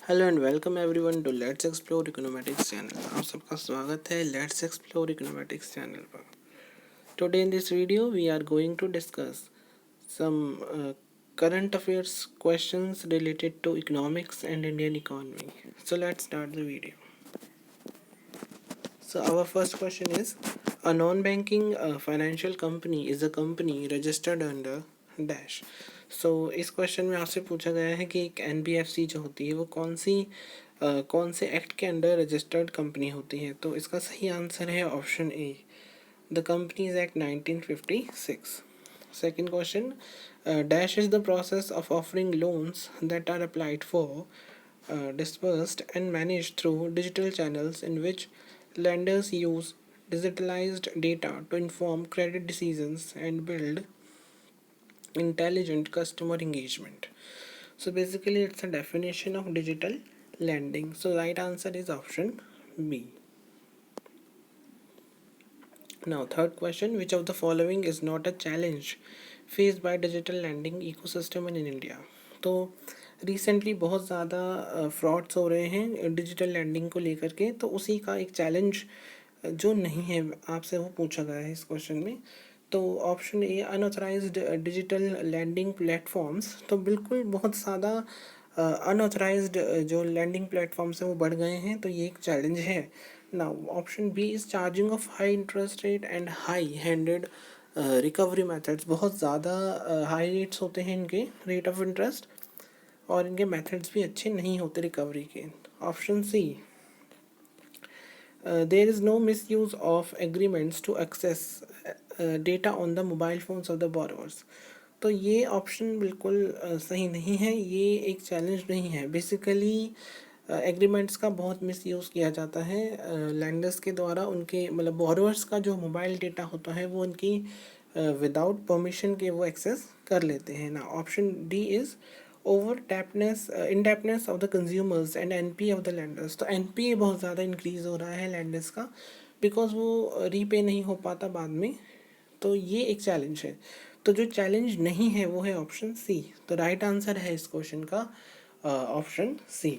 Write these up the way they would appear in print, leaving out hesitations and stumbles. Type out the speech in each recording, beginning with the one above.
Hello and welcome everyone to let's explore econometrics channel. आप सबका स्वागत है लेट्स एक्सप्लोर इकोनॉमेटिक्स चैनल पर। Today in this video we are going to discuss some current affairs questions related to economics and Indian economy. So let's start the video. So our first question is, a non-banking financial company is a company registered under dash. So इस question में आपसे पूछा गया है कि एक NBFC जो होती है वो कौन से एक्ट के अंडर रजिस्टर्ड कंपनी होती है। तो इसका सही आंसर है option A, the companies act 1956. Second question, dash is the process of offering loans that are applied for, dispersed and managed through digital channels in which lenders use digitalized data to inform credit decisions and build intelligent customer engagement. So basically it's a definition of digital lending. So right answer is option B. Now third question, which of the following is not a challenge faced by digital lending ecosystem in India? तो recently बहुत ज़्यादा frauds हो रहे हैं digital landing को लेकर के, तो उसी का एक चैलेंज जो नहीं है आपसे वो पूछा गया है इस क्वेश्चन में। तो option A, unauthorised digital lending platforms. तो बिल्कुल बहुत ज़्यादा अनऑथराइज्ड जो लैंडिंग प्लेटफॉर्म्स हैं वो बढ़ गए हैं, तो ये एक चैलेंज है। Now option B is charging of high interest rate and high handed recovery methods. बहुत ज़्यादा हाई रेट्स होते हैं इनके रेट ऑफ इंटरेस्ट, और इनके मेथड्स भी अच्छे नहीं होते रिकवरी के। Option C, there is no misuse of agreements to access data on the mobile phones of the borrowers. तो ये ऑप्शन बिल्कुल सही नहीं है, ये एक चैलेंज नहीं है। बेसिकली एग्रीमेंट्स का बहुत मिस यूज़ किया जाता है लैंडर्स के द्वारा, उनके मतलब बोरोवर्स का जो मोबाइल डेटा होता है वो उनकी विदाउट परमिशन के वो एक्सेस कर लेते हैं ना। ऑप्शन डी इज़ ओवर टैपनेस indebtedness of the consumers and NPA of the lenders. तो एनपीए बहुत ज़्यादा इंक्रीज़ हो रहा है लैंडर्स का, बिकॉज वो रीपे नहीं हो पाता बाद में। तो ये एक चैलेंज है। तो जो चैलेंज नहीं है वो है ऑप्शन सी। तो राइट आंसर है इस क्वेश्चन का option C.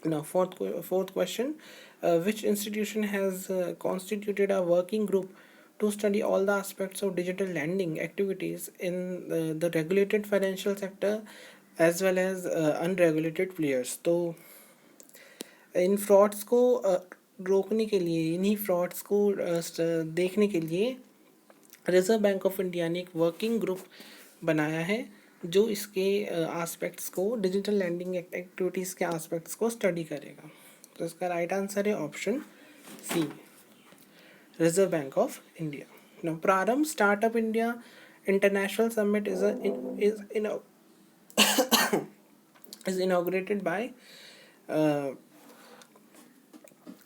Now fourth question, which institution has constituted a working group to study all the aspects of digital lending activities in the regulated financial sector as well as unregulated players? तो इन frauds को रोकने के लिए, इन्हीं frauds को देखने के लिए रिजर्व बैंक ऑफ इंडिया ने एक वर्किंग ग्रुप बनाया है जो इसके आस्पेक्ट्स को, डिजिटल लैंडिंग एक्टिविटीज़ के आस्पेक्ट्स को स्टडी करेगा। तो इसका राइट आंसर है option C, Reserve Bank of India. Now Prarambh Startup India International Summit is inaugurated by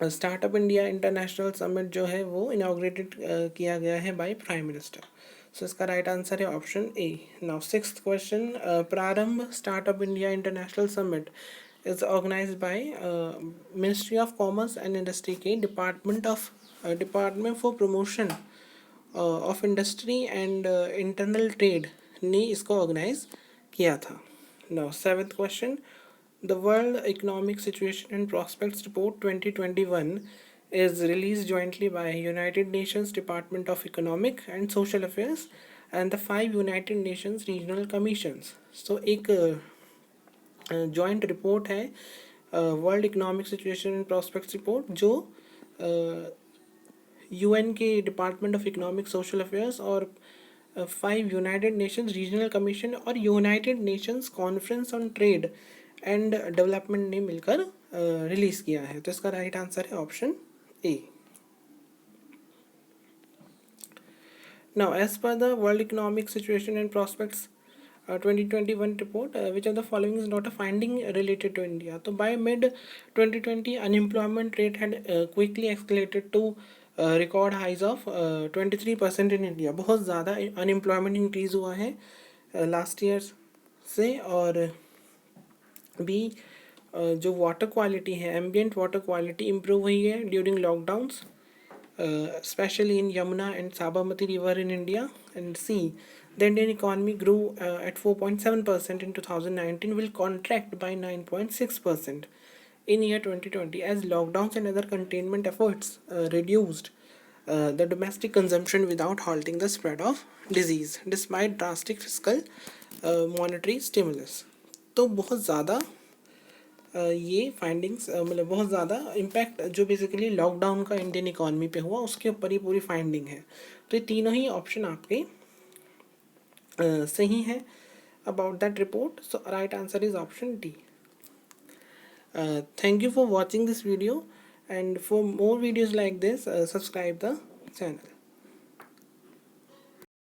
Startup India International Summit जो है वो इनाग्रेटेड किया गया है बाय प्राइम मिनिस्टर। सो इसका राइट आंसर है option A. Now sixth question, Prarambh Startup India International Summit is organised by ministry of commerce and industry के department for promotion of industry and internal trade ने इसको organise किया था। Now seventh question, the World Economic Situation and Prospects Report 2021 is released jointly by United Nations Department of Economic and Social Affairs and the 5 United Nations Regional Commissions. So एक joint report है world economic situation and prospects report, जो UN के department of economic social affairs और 5 United Nations regional commission और United Nations conference on trade and development ने मिलकर release किया है। तो इसका राइट आंसर है option A. Now as per the world economic situation and prospects 2021 report, which of the following is not a finding related to India? तो by mid 2020 unemployment rate had quickly escalated to record highs of 23% in India। बहुत ज़्यादा unemployment increase हुआ है last year से। और भी जो water quality है, एम्बियंट वाटर क्वालिटी इम्प्रूव हुई है during lockdowns, especially in Yamuna and Sabarmati river in India. And C, The Indian economy grew at 4.7% in 2019, will contract by 9.6% in year 2020 as lockdowns and other containment efforts reduced the domestic consumption without halting the spread of disease despite drastic fiscal monetary stimulus. तो बहुत ज़्यादा ये findings मतलब बहुत ज़्यादा impact जो basically lockdown का Indian economy पे हुआ उसके ऊपर ही पूरी फाइंडिंग है. तो ये तीनों ही ऑप्शन आपके सही है about that report. So right answer is option D. Thank you for watching this video, and for more videos like this subscribe the channel.